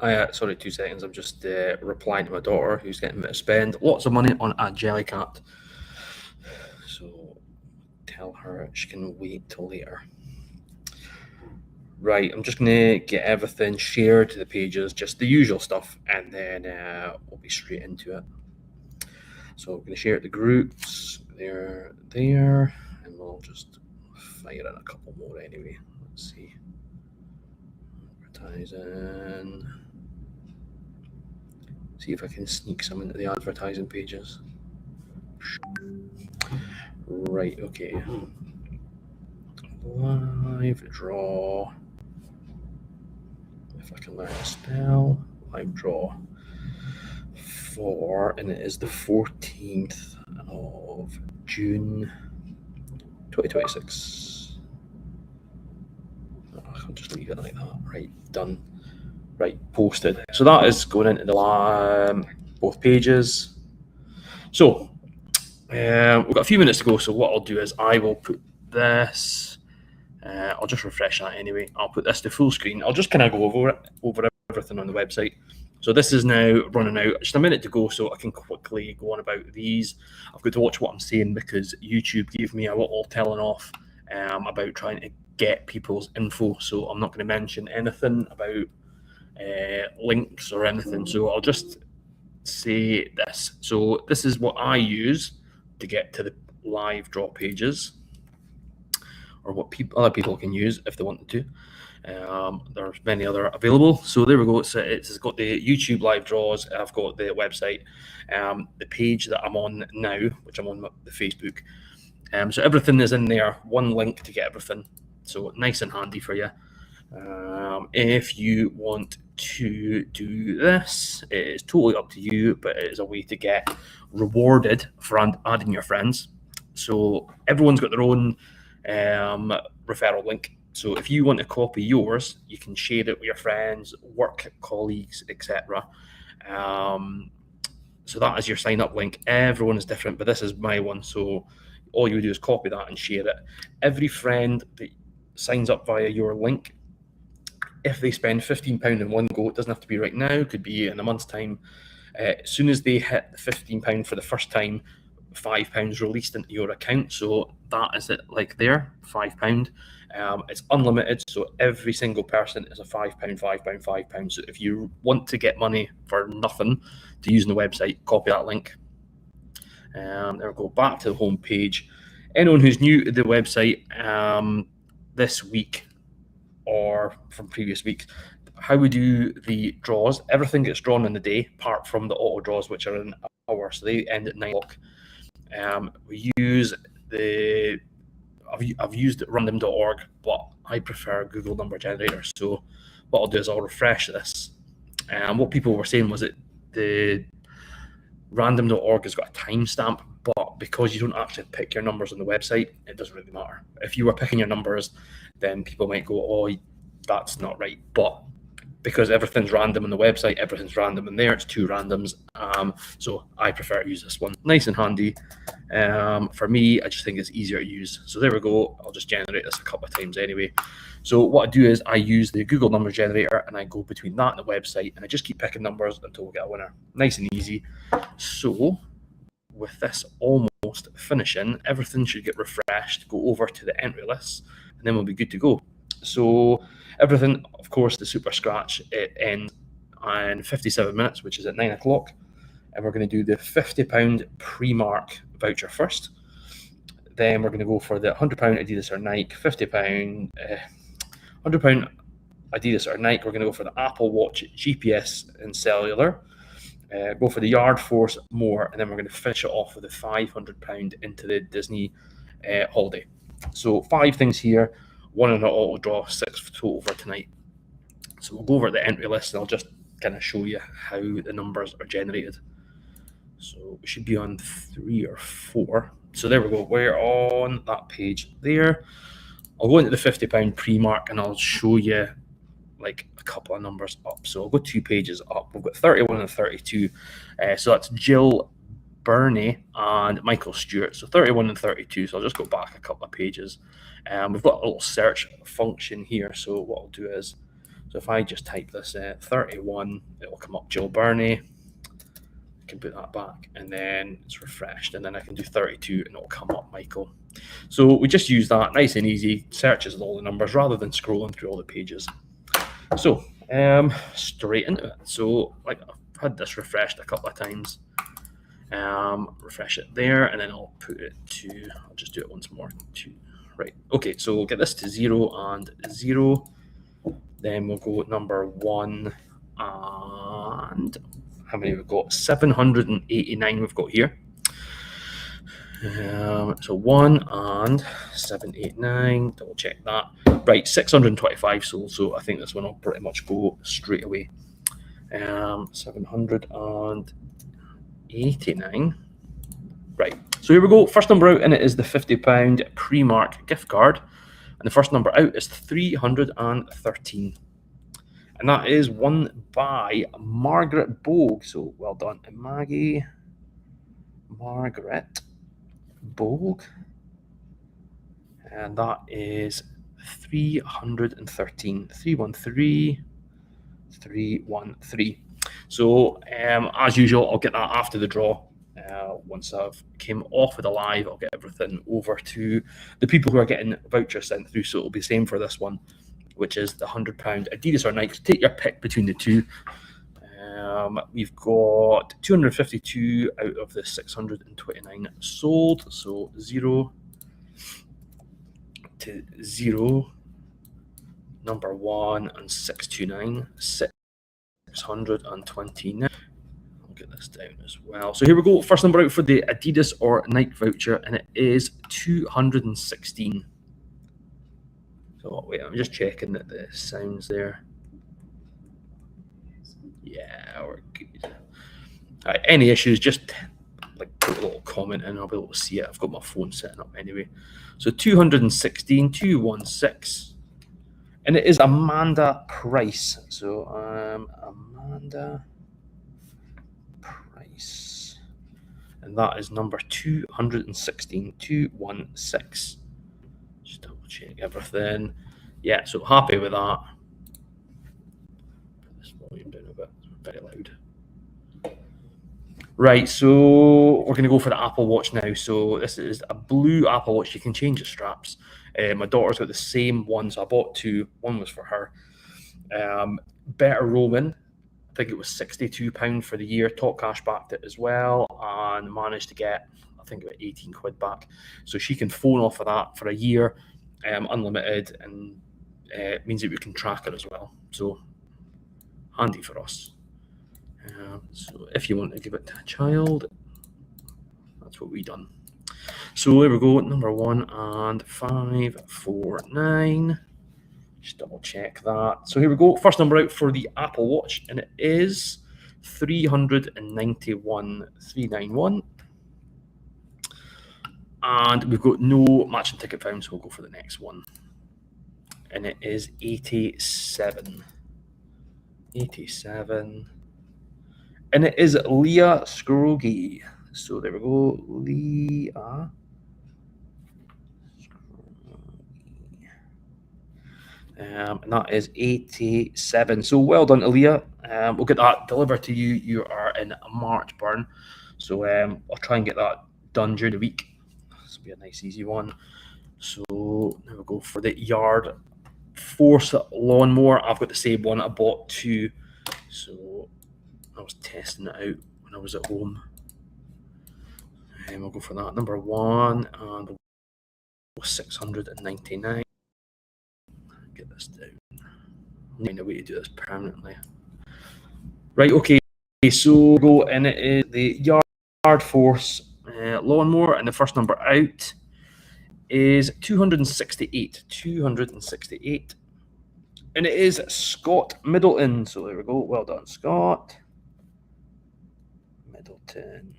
Sorry, 2 seconds. I'm just replying to my daughter who's getting me to spend lots of money on a Jellycat. So tell her she can wait till later. Right, I'm just going to get everything shared to the pages, just the usual stuff, and then we'll be straight into it. So I'm going to share it to groups. There, and we'll just fire in a couple more anyway. Let's see. Advertising. See if I can sneak some into the advertising pages. Right, okay. Live draw. If I can learn to spell, live draw for, and it is the 14th of June 2026. I'll just leave it like that. Right, done. Right, posted. So that is going into the both pages. So we've got a few minutes to go. So what I'll do is I will put this. I'll just refresh that anyway. I'll put this to full screen. I'll just kind of go over everything on the website. So this is now running out. Just a minute to go, so I can quickly go on about these. I've got to watch what I'm saying because YouTube gave me a little telling off about trying to get people's info. So I'm not going to mention anything about links or anything. So I'll just say this. So this is what I use to get to the live draw pages, or what other people can use if they wanted to. There's many other available. So there we go. It's got the YouTube live draws. I've got the website, the page that I'm on now, which I'm on the Facebook. So everything is in there. One link to get everything. So nice and handy for you. If you want to do this, it is totally up to you, but it is a way to get rewarded for adding your friends. So everyone's got their own referral link. So if you want to copy yours, you can share it with your friends, work colleagues, etc. So that is your sign up link. Everyone is different, but this is my one. So all you do is copy that and share it. Every friend that signs up via your link, if they spend £15 in one go, it doesn't have to be right now, it could be in a month's time. As soon as they hit the £15 for the first time, £5 released into your account. So that is it, like there, £5. It's unlimited, so every single person is a £5, £5. So if you want to get money for nothing to use on the website, copy that link. There we go, back to the home page. Anyone who's new to the website this week or from previous weeks, how we do the draws, everything gets drawn in the day, apart from the auto draws, which are in an hour, so they end at 9 o'clock. We use I've used random.org, but I prefer Google number generator. So what I'll do is I'll refresh this. What people were saying was that the random.org has got a timestamp, but because you don't actually pick your numbers on the website, it doesn't really matter. If you were picking your numbers, then people might go, oh, that's not right. But because everything's random on the website, everything's random in there, it's two randoms. So I prefer to use this one. Nice and handy. For me, I just think it's easier to use. So there we go. I'll just generate this a couple of times anyway. So what I do is I use the Google number generator and I go between that and the website and I just keep picking numbers until we get a winner. Nice and easy. So with this almost finishing, everything should get refreshed, go over to the entry list, and then we'll be good to go. So everything, of course, the Super Scratch, it ends in 57 minutes, which is at 9 o'clock. And we're going to do the £50 pre-mark voucher first. Then we're going to go for the £100 Adidas or Nike, £50, £100 Adidas or Nike. We're going to go for the Apple Watch, GPS and cellular. Go for the Yard Force more, and then we're going to finish it off with the £500 into the Disney holiday. So 5 things here, 1 in an auto draw, 6 total for tonight. So we'll go over the entry list and I'll just kind of show you how the numbers are generated. So we should be on 3 or 4. So there we go, we're on that page there. I'll go into the £50 pre-mark and I'll show you like a couple of numbers up. So I'll go 2 pages up. We've got 31 and 32. So that's Jill, Bernie and Michael Stewart. So 31 and 32. So I'll just go back a couple of pages. We've got a little search function here. So what I'll do is So if I just type this 31, it'll come up Jill Burney. I can put that back, and then it's refreshed, and then I can do 32 and it'll come up Michael. So we just use that, nice and easy, searches all the numbers rather than scrolling through all the pages. So straight into it. So like I've had this refreshed a couple of times. Refresh it there, and then I'll put it to, I'll just do it once more. Right, okay, so we'll get this to 0 and 0. Then we'll go number 1 and how many we've got? 789 we've got here. So 1 and 789, double check that. Right, 625 souls, so I think this one will pretty much go straight away. 789. Right, so here we go. First number out, and it is the £50 Primark gift card. And the first number out is 313. And that is won by Margaret Bogue. So well done, Margaret Bogue. And that is 313. 313. 313. So as usual, I'll get that after the draw. Once I've came off of the live, I'll get everything over to the people who are getting vouchers sent through. So it'll be the same for this one, which is the £100 Adidas or Nike. Take your pick between the two. We've got 252 out of the 629 sold. So 0 to 0. Number 1 and 629. 629. I'll get this down as well. So here we go. First number out for the Adidas or Nike voucher, and it is 216. So wait, I'm just checking that the sound's there. Yeah, we're good. All right, any issues, just like put a little comment in, I'll be able to see it. I've got my phone setting up anyway. So 216, 216. And it is Amanda Price. So Amanda Price. And that is number 216, 216. Just double check everything. Yeah, so happy with that. Put this volume down a bit, it's very loud. Right, so we're going to go for the Apple Watch now. So this is a blue Apple Watch. You can change the straps. My daughter's got the same one, so I bought two. One was for her. Better Roman, I think it was £62 for the year. Top Cash backed it as well, and managed to get, I think, about 18 quid back. So she can phone off of that for a year, unlimited, and it means that we can track her as well. So handy for us. So if you want to give it to a child, that's what we done. So there we go, number 1 and 549. Just double check that. So here we go, first number out for the Apple Watch, and it is 391, 391. And we've got no matching ticket found, so we'll go for the next one. And it is 87. 87. And it is Leah Scroggy. So there we go, Leah. And that is 87. So well done, Leah. We'll get that delivered to you. You are in Marchburn. So I'll try and get that done during the week. This will be a nice, easy one. So now we'll go for the Yard Force lawnmower. I've got the same one. I bought two. So I was testing it out when I was at home. And we'll go for that. Number 1 and 699. Get this down. I need a way to do this permanently. Right, okay. So go, and it is the Yard Force lawnmower, and the first number out is 268. 268. And it is Scott Middleton. So there we go. Well done, Scott Middleton.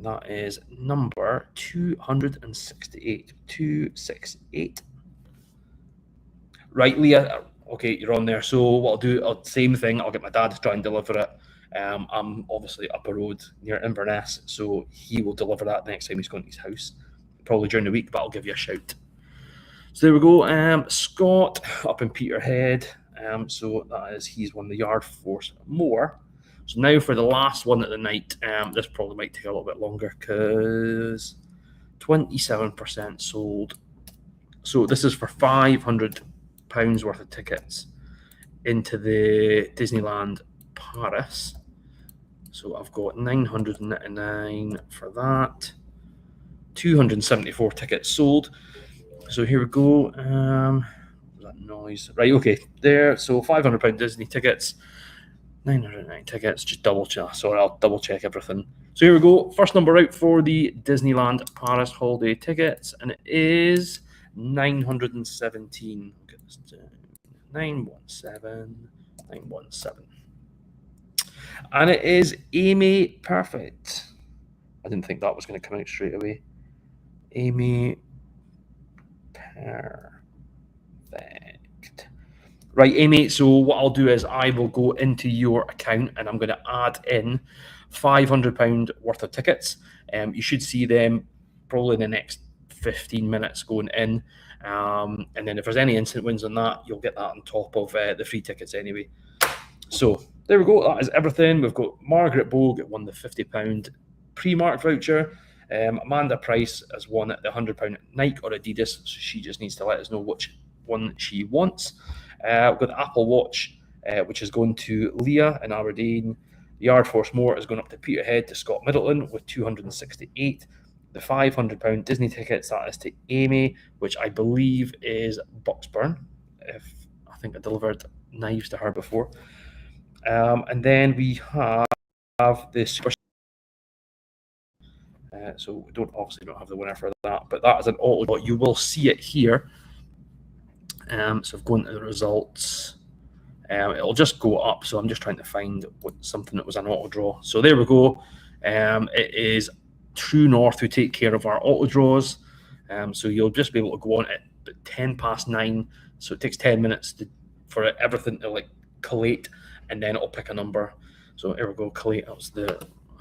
That is number 268. 268. Right, Leah. Okay, you're on there. So what I'll do, same thing. I'll get my dad to try and deliver it. I'm obviously up a road near Inverness, so he will deliver that next time he's going to his house. Probably during the week, but I'll give you a shout. So there we go. Scott up in Peterhead. So that is, he's won the Yard Force more. So now for the last one of the night. This probably might take a little bit longer because 27% sold. So this is for £500 worth of tickets into the Disneyland Paris. So I've got 999 for that. 274 tickets sold. So here we go. That noise. Right, okay. There. So £500 Disney tickets. 909 tickets. Just double check. Sorry, I'll double check everything. So here we go. First number out for the Disneyland Paris holiday tickets, and it is 917. 917. 917. And it is Amy Perfect. I didn't think that was going to come out straight away. Amy Perfect. Right, Amy, so what I'll do is I will go into your account and I'm going to add in £500 worth of tickets. You should see them probably in the next 15 minutes going in. And then if there's any instant wins on that, you'll get that on top of the free tickets anyway. So there we go. That is everything. We've got Margaret Bogue won the £50 pre-mark voucher. Amanda Price has won the £100 Nike or Adidas. So she just needs to let us know which one she wants. We've got the Apple Watch, which is going to Leah in Aberdeen. The Yard Force More is going up to Peterhead to Scott Middleton with 268. The £500 Disney tickets, that is to Amy, which I believe is Bucksburn. I think I delivered knives to her before. And then we have the Super. So we obviously don't have the winner for that, but that is an auto draw. You will see it here. So I've gone to the results. It'll just go up. So I'm just trying to find something that was an auto draw. So there we go. It is True North who take care of our auto draws. So you'll just be able to go on at 9:10. So it takes 10 minutes for everything to collate, and then it'll pick a number. So here we go. Collate. I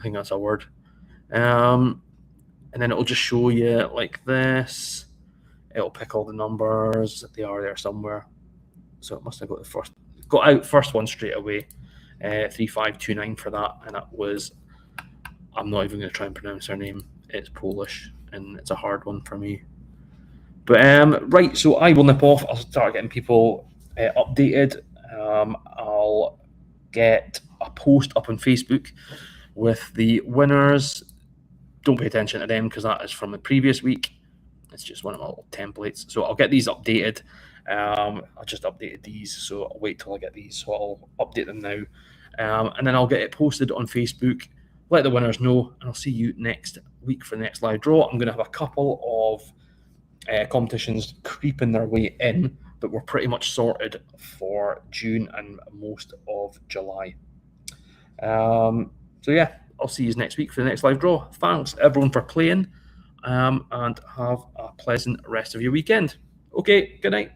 think that's a word. And then it'll just show you like this. It'll pick all the numbers. They are there somewhere. So it must have got out first one straight away. 3529 for that, and that was. I'm not even going to try and pronounce her name. It's Polish, and it's a hard one for me. But right, so I will nip off. I'll start getting people updated. I'll get a post up on Facebook with the winners. Don't pay attention to them because that is from the previous week. It's just one of my little templates. So I'll get these updated. I just updated these, so I'll wait till I get these. So I'll update them now. And then I'll get it posted on Facebook. Let the winners know, and I'll see you next week for the next live draw. I'm going to have a couple of competitions creeping their way in, but we're pretty much sorted for June and most of July. So yeah, I'll see you next week for the next live draw. Thanks everyone for playing, and have a pleasant rest of your weekend. Okay, good night.